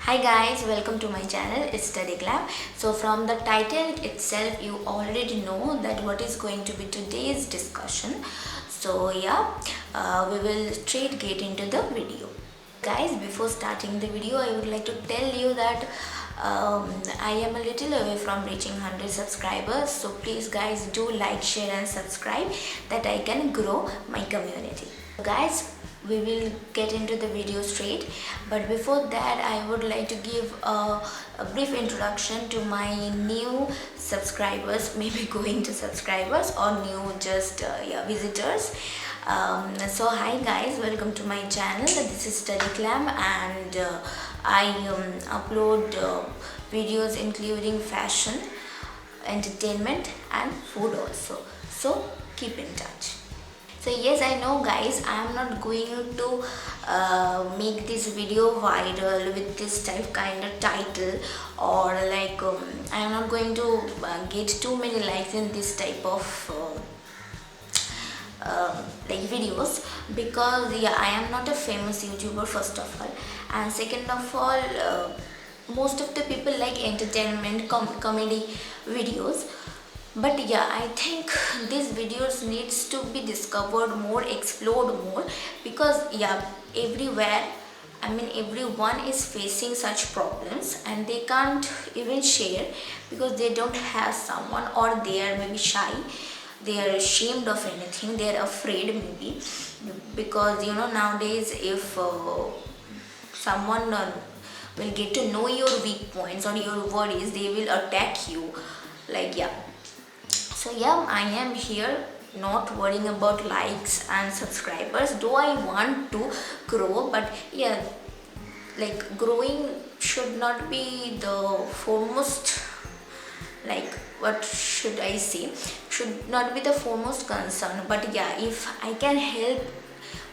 Hi guys, welcome to my channel. It's Study Glam. So from the title itself you already know that what is going to be today's discussion. So we will straight get into the video. Guys, before starting the video I would like to tell you that I am a little away from reaching 100 subscribers. So please guys do like, share and subscribe that I can grow my community. So guys, we will get into the video straight, but before that I would like to give a brief introduction to my new subscribers, maybe going to subscribers or new just visitors. So hi guys, welcome to my channel. This is Study Glam and I upload videos including fashion, entertainment and food also, so keep in touch. So yes, I know guys, I am not going to make this video viral with this type kind of title, or like I am not going to get too many likes in this type of like videos, because I am not a famous YouTuber first of all, and second of all most of the people like entertainment comedy videos. But I think these videos needs to be discovered more, explored more, because everywhere, I mean everyone is facing such problems and they can't even share because they don't have someone, or they are maybe shy, they are ashamed of anything, they are afraid maybe, because nowadays if someone will get to know your weak points or your worries, they will attack you, like so I am here not worrying about likes and subscribers, though I want to grow, but like growing should not be the foremost, like what should I say, should not be the foremost concern. But if I can help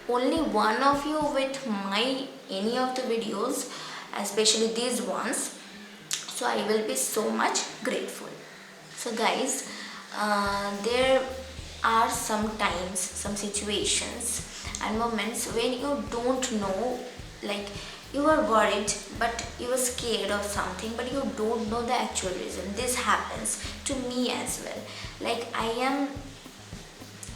only one of you with my any of the videos, especially these ones, so I will be so much grateful. So guys, there are sometimes some situations and moments when you don't know, like you are worried but you are scared of something, but you don't know the actual reason. This happens to me as well. Like I am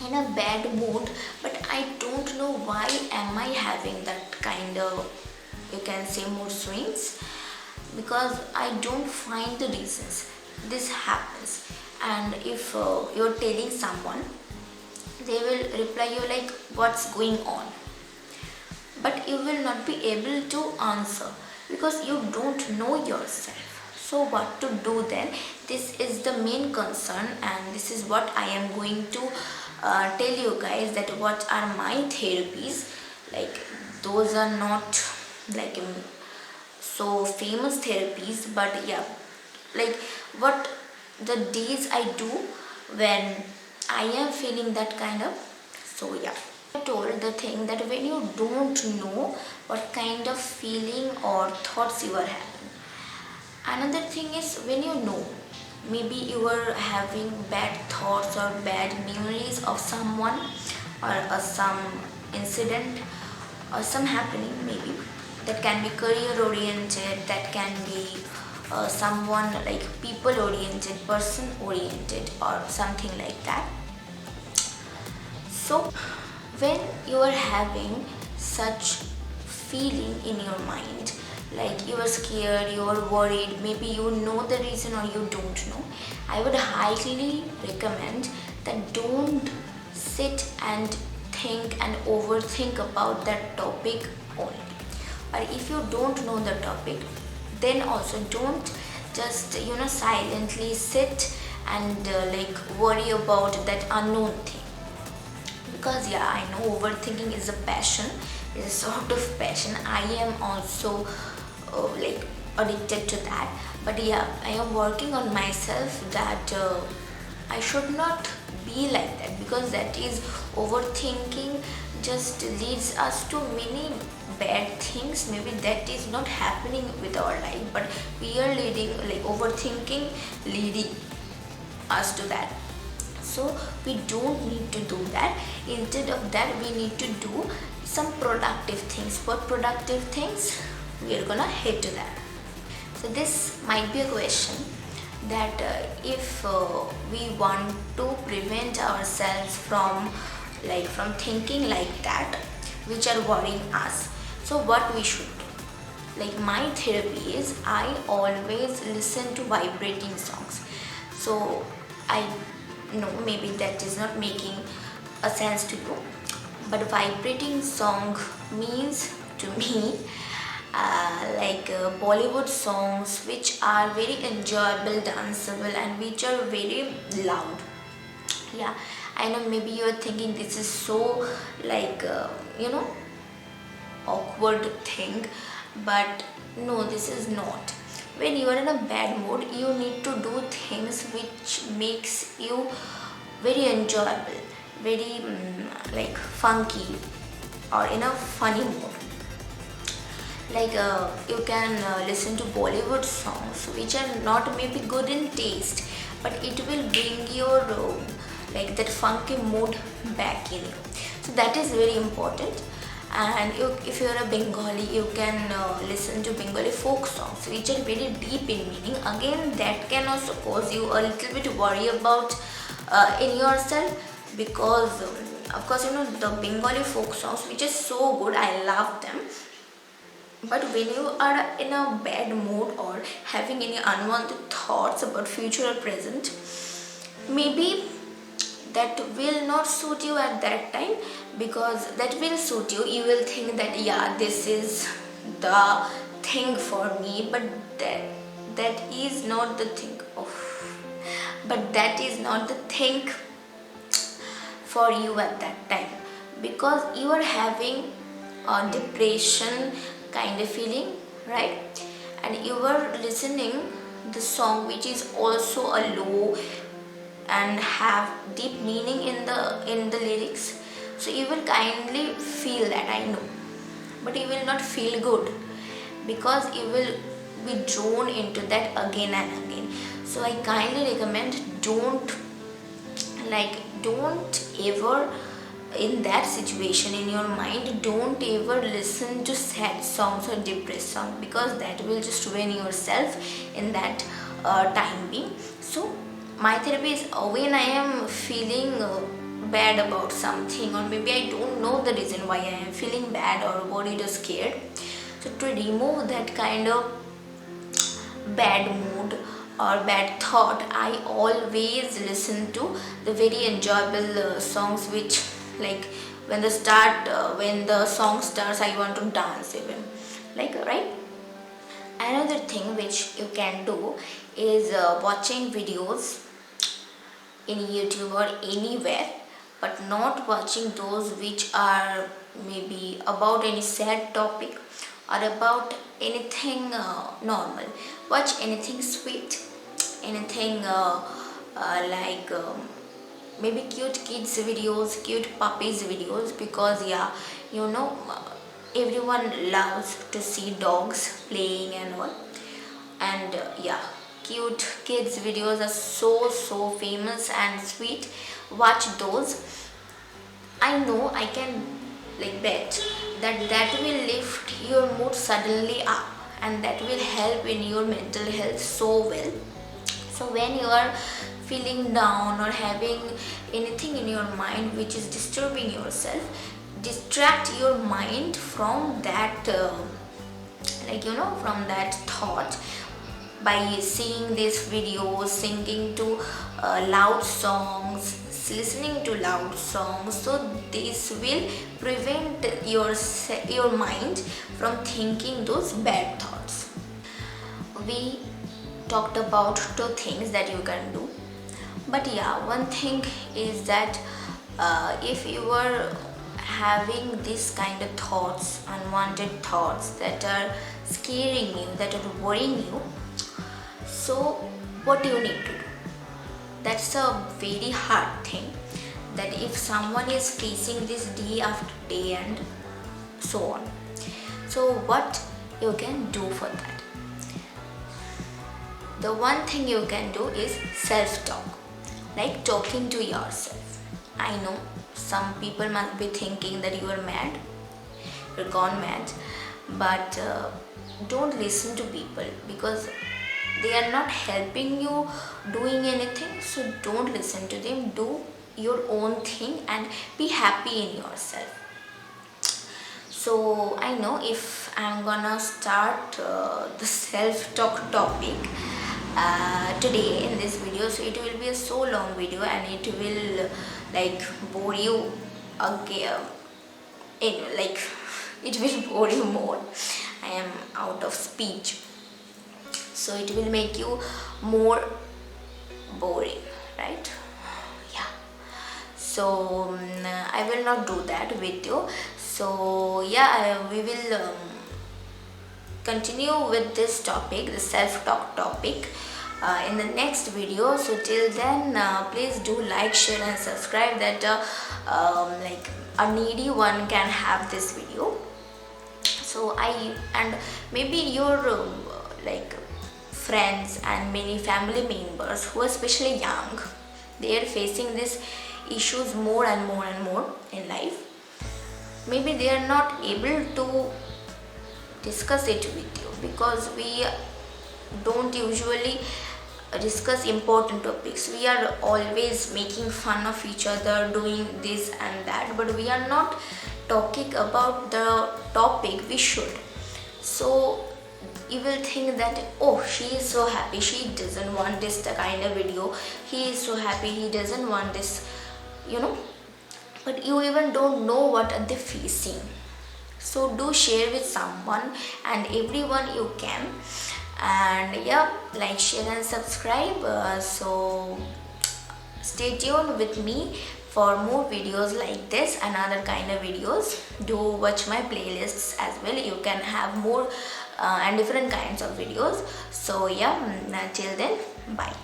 in a bad mood, but I don't know why am I having that kind of, you can say, mood swings, because I don't find the reasons. This happens, and if you're telling someone, they will reply you like what's going on, but you will not be able to answer because you don't know yourself. So what to do then? This is the main concern, and this is what I am going to tell you guys, that what are my therapies. Like those are not like so famous therapies, but like what the days I do when I am feeling that kind of. So I told the thing that when you don't know what kind of feeling or thoughts you are having. Another thing is when you know, maybe you are having bad thoughts or bad memories of someone, or some incident or some happening, maybe that can be career oriented, that can be someone like people oriented, person oriented, or something like that. So when you are having such feeling in your mind, like you are scared, you are worried, maybe you know the reason or you don't know, I would highly recommend that don't sit and think and overthink about that topic only. Or if you don't know the topic, then also don't just silently sit and like worry about that unknown thing, because I know overthinking is a passion, is a sort of passion. I am also like addicted to that, but I am working on myself that I should not be like that, because that is overthinking just leads us to many bad things. Maybe that is not happening with our life, but we are leading, like overthinking leading us to that. So we don't need to do that. Instead of that, we need to do some productive things. What productive things? We are gonna head to that. So this might be a question that if we want to prevent ourselves from thinking like that, which are worrying us, so what we should do. Like my therapy is I always listen to vibrating songs. So I know maybe that is not making a sense to you, but vibrating song means to me Bollywood songs which are very enjoyable, danceable, and which are very loud. Yeah, I know maybe you are thinking this is so like awkward thing, but no, this is not. When you are in a bad mood, you need to do things which makes you very enjoyable, very funky, or in a funny mood. You can listen to Bollywood songs which are not maybe good in taste, but it will bring your that funky mood back in you. So that is very important. And if you are a Bengali, you can listen to Bengali folk songs which are very deep in meaning. Again, that can also cause you a little bit worry about in yourself, because of course the Bengali folk songs which is so good, I love them. But when you are in a bad mood or having any unwanted thoughts about future or present, maybe that will not suit you at that time, because that will suit you. You will think that yeah, this is the thing for me, but that is not the thing of. But that is not the thing for you at that time, because you are having a depression kind of feeling, right? And you are listening the song which is also a low and have deep meaning in the lyrics, so you will kindly feel that, I know, but you will not feel good, because you will be drawn into that again and again. So I kindly recommend, don't ever, in that situation in your mind, don't ever listen to sad songs or depressed songs, because that will just ruin yourself in that time being. So my therapy is when I am feeling bad about something, or maybe I don't know the reason why I am feeling bad or worried or scared. So to remove that kind of bad mood or bad thought, I always listen to the very enjoyable songs which, like, when the song starts, I want to dance even, right? Another thing which you can do is watching videos in YouTube or anywhere, but not watching those which are maybe about any sad topic or about anything normal. Watch anything sweet, anything maybe cute kids videos, cute puppies videos, because yeah, everyone loves to see dogs playing and all. And yeah, cute kids videos are so famous and sweet. Watch those. I know, I can bet that will lift your mood suddenly up, and that will help in your mental health so well. So when you are feeling down or having anything in your mind which is disturbing yourself, distract your mind from that from that thought by seeing these videos, singing to loud songs, listening to loud songs. So this will prevent your mind from thinking those bad thoughts. We talked about two things that you can do, but yeah, one thing is that if you are having this kind of thoughts, unwanted thoughts that are scaring you, that are worrying you, so what do you need to do? That's a very hard thing, that if someone is facing this day after day and so on. So what you can do for that? The one thing you can do is self-talk, like talking to yourself. I know some people must be thinking that you are mad, you're gone mad, but don't listen to people because they are not helping you doing anything. So don't listen to them, do your own thing and be happy in yourself. So I know if I'm gonna start the self-talk topic today in this video, so it will be a so long video and it will like bore you again, like it will bore you more. I am out of speech, so it will make you more boring, right? Yeah, so I will not do that with you. So yeah, we will continue with this topic, the self-talk topic, in the next video. So till then, please do like, share and subscribe, that like a needy one can have this video. So and maybe your like friends and many family members who are especially young, they are facing these issues more and more and more in life. Maybe they are not able to discuss it with you because we don't usually discuss important topics. We are always making fun of each other, doing this and that, but we are not talking about the topic we should. So you will think that, oh, she is so happy, she doesn't want this kind of video, he is so happy, he doesn't want this, but you even don't know what are they facing. So do share with someone and everyone you can, and yeah, like, share and subscribe. So stay tuned with me for more videos like this and other kind of videos. Do watch my playlists as well, you can have more and different kinds of videos. So yeah, till then, bye.